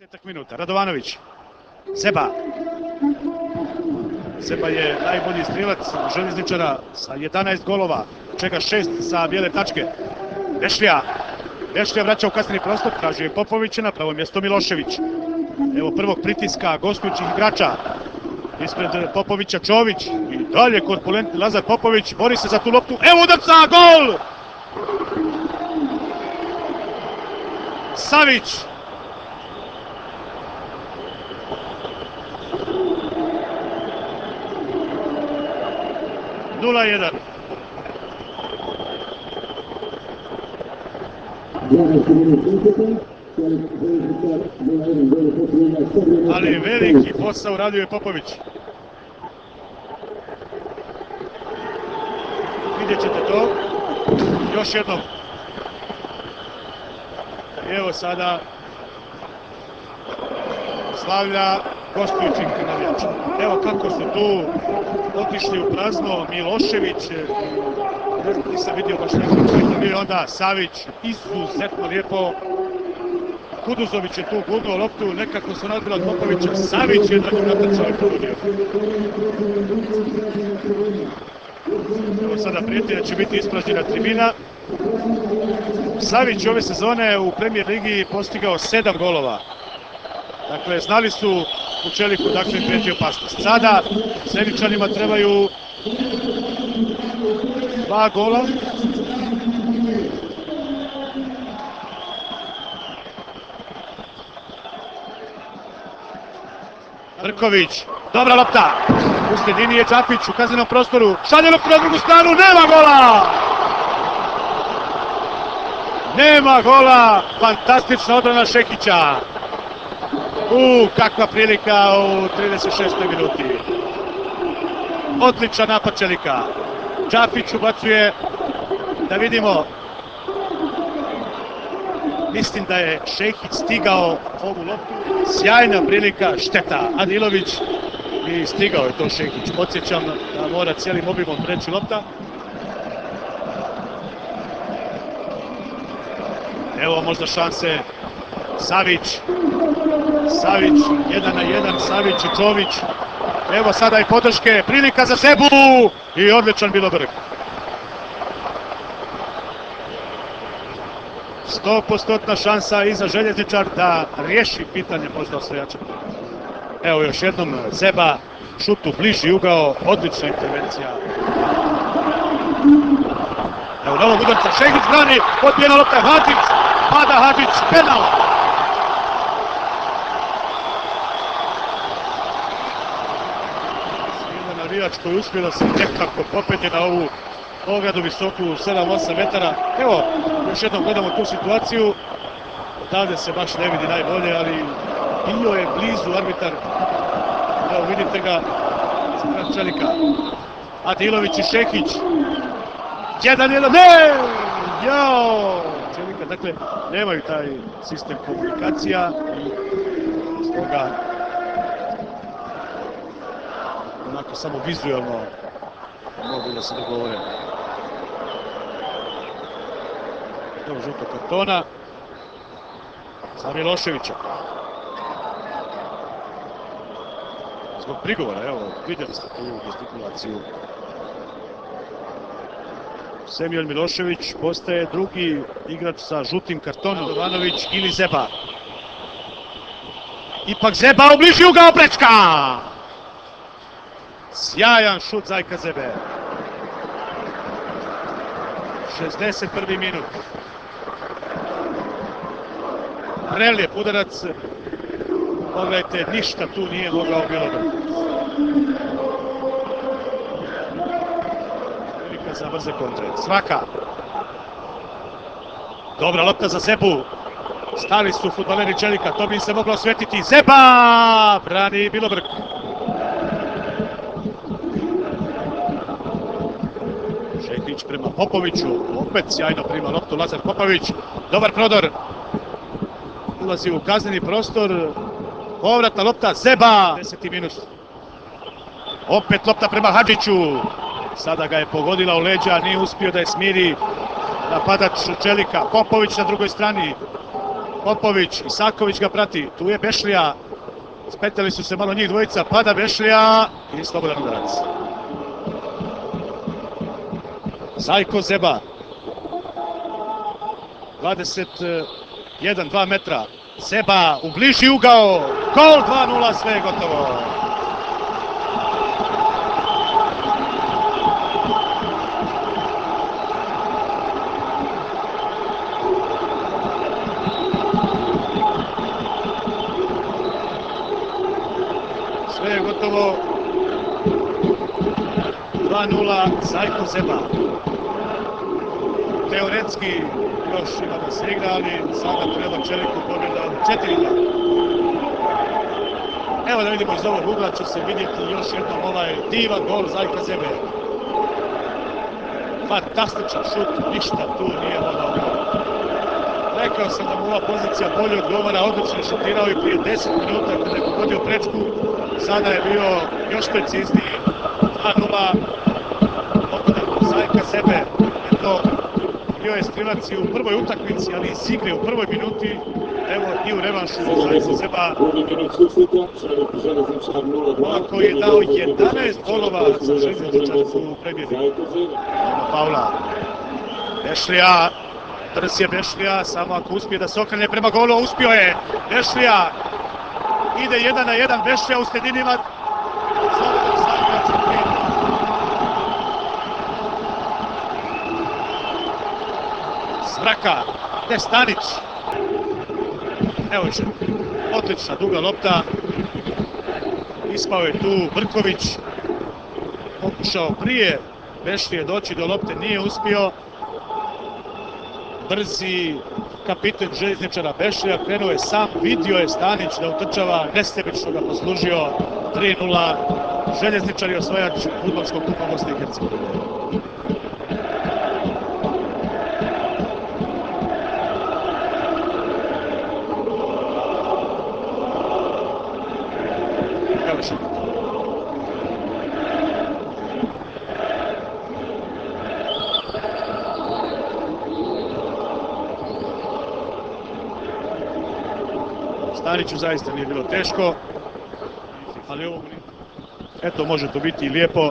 10 minuta, Radovanović, Zeba. Zeba je najbolji strilac Željezničara sa 11 golova, čega 6 sa bijele tačke. Bešlija vraća u kasniji prostor, traži je Popovića, na pravo mjesto Milošević. Evo prvog pritiska gostujućih igrača. Ispred Popovića Čović i dalje korpulentni Lazar Popović, bori se za tu loptu, evo udarca, gol! Savić. Nula jedan. Ali veliki posao radio je Popović. Vidjet ćete to. Još jednom. Evo sada slavlja gostujućih navijača. Evo kako su tu otišli u prazno. Milošević, nisam vidio baš nekako, i onda Savić, izuzetno lijepo. Kuduzović je tu gurnuo loptu, nekako su nadbila od Popovića, Savić je na čovjek pogodio. Evo sada prijeti da će biti ispražnjena tribina. Savić ove sezone u Premier ligi postigao 7 golova. Dakle, znali su u Čeliku dakle im prijeti opasnost. Sada Zeničanima trebaju 2 gola. Brković, dobra lopta. U sredini je Čapić u kaznenom prostoru. Šalje loptu na drugu stranu, nema gola! Nema gola, fantastična odbrana Šekića. Kakva prilika u 36. minuti. Odličan napad Čelika. Čapić ubacuje, da vidimo. Mislim da je Šehić stigao ovu loptu. Sjajna prilika, šteta. Adilović i stigao je to Šehić. Podsjećam da mora cijelim obimom preći lopta. Evo možda šanse. Savić, 1 na 1, Savić i Čović. Evo sada i podrške, prilika za Zebu i odličan Bilobrg. 100% šansa i za Željezničar da riješi pitanje možda osvajača. Evo još jednom Zeba, šut u bliži ugao, odlična intervencija. Evo novog udarca, Šehić brani, odbijena lopta, Hadžić, pada Hadžić, penal. Silna navijač koji uspio da se nekako popeti na ovu ogradu visoku 7-8 metara. Evo, još jednom gledamo tu situaciju. Odavde se baš ne vidi najbolje, ali bio je blizu arbitar. Evo vidite ga, ispred Čelika. Adilović i Šekić. 1-1, ne! Jao! Čelika, dakle, nemaju taj sistem komunikacija i stoga onako samo vizualno mogu da se dogovore. Evo žuta kartona za Miloševića. Zbog prigovora, evo, vidjeli ste tu gestikulaciju. Semjon Milošević postaje drugi igrač sa žutim kartonom. Radovanović ili Zeba. Ipak Zeba u bliži ugao, prečka! Sjajan šut Zajka Zebe. 61. minut. Prelijep udarac. Pogledajte, ništa tu nije mogao Bilobrg. Prilika za brze kontre. Svaka. Dobra lopta za Zebu. Stali su fudbaleri Čelika, to bi im se moglo osvetiti. Zeba! Brani Bilobrg. Šekić prema Popoviću, opet sjajno prima loptu Lazar Popović, dobar prodor, ulazi u kazneni prostor, povratna lopta, Zeba, 10. minut, opet lopta prema Hadžiću, sada ga je pogodila u leđa, nije uspio da je smiri napadač Čelika, Popović na drugoj strani, Popović, Isaković ga prati, tu je Bešlija, spetali su se malo njih dvojica, pada Bešlija i slobodan udarac. Zajko Zeba, 21-2 metra, Zeba u bliži ugao, gol 2-0, sve je gotovo. Sve je gotovo, 2-0, Zajko Zeba. Teoretski još ima da se igra, ali sada treba Čeliku pobjeda od 4-0. Evo da vidimo iz ovog ugla, će se vidjeti još jednom ovaj divan gol Zajka Zebe. Fantastičan šut, ništa tu nije mogao. Rekao sam da mu ova pozicija bolje odgovara, odlično je šutirao i prije 10 minuta kada je pogodio prečku. Sada je bio još precizniji, 2-0, pogodak Zajka Zebe. Bio je skrivac i u prvoj utakmici, ali iz igre u prvoj minuti, evo i u revanšu Zajko Zeba. Ovako je dao 11 golova za Željezničarsku premijeri. Pavla, Bešlija, brz je Bešlija, samo ako uspije da se okrene prema golu, uspio je Bešlija. Ide 1-1, Bešlija u sredinima. Zbraka, te Stanić. Evo će, odlična duga lopta. Ispao je tu Brković. Pokušao prije Bešlije doći do lopte, nije uspio. Brzi kapiten Željezničara Bešlija krenuo je sam, vidio je Stanić da utrčava, nesebično ga poslužio. 3-0, Željezničar je osvajač fudbalskog kupa Bosne i Hercegovine. Staniću zaista nije bilo teško, ali ovo eto može to biti i lijepo.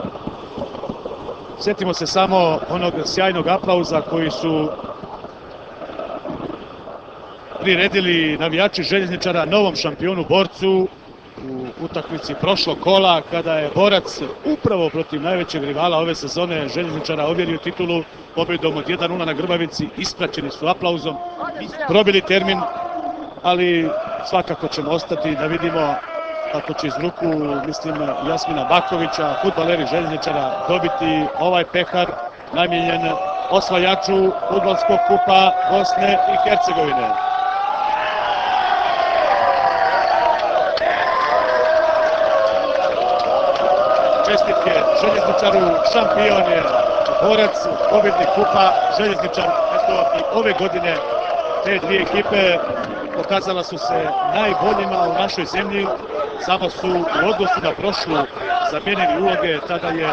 Sjetimo se samo onog sjajnog aplauza koji su priredili navijači Željezničara novom šampionu borcu u utakmici prošlog kola, kada je borac upravo protiv najvećeg rivala ove sezone Željezničara ovjerio titulu pobjedom od 1-0 na Grbavici. Ispraćeni su aplauzom, probili termin, ali svakako ćemo ostati da vidimo kako će iz ruku, mislim, Jasmina Bakovića, fudbaleri Željezničara, dobiti ovaj pehar namijenjen osvajaču fudbalskog kupa Bosne i Hercegovine. Čestitke Željezničaru, šampion je, borac, pobjednik kupa, Željezničar. Eto i ove godine te dvije ekipe pokazala su se najboljima u našoj zemlji, samo su u odnosu na prošlu zamijenili uloge, tada je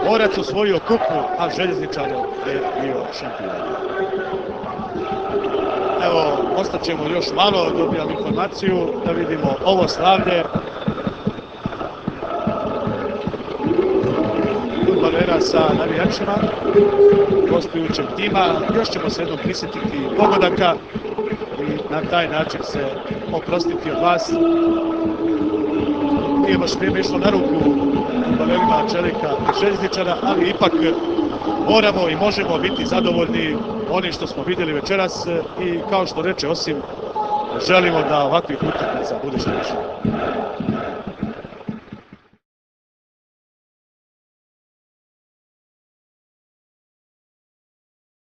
borac osvojio kupu, a Željezničar je bio šampion. Evo, ostaćemo još malo, dobijam informaciju da vidimo ovo slavlje fudbalera sa navijačima gostujućeg tima. Još ćemo se jednom prisjetiti pogodaka i na taj način se oprostiti od vas. Nije baš vrijeme išlo na ruku fudbalerima Čelika i Željezničara, ali ipak moramo i možemo biti zadovoljni onim što smo vidjeli večeras i kao što reče Osim, želimo da ovakvih utakmica bude što više.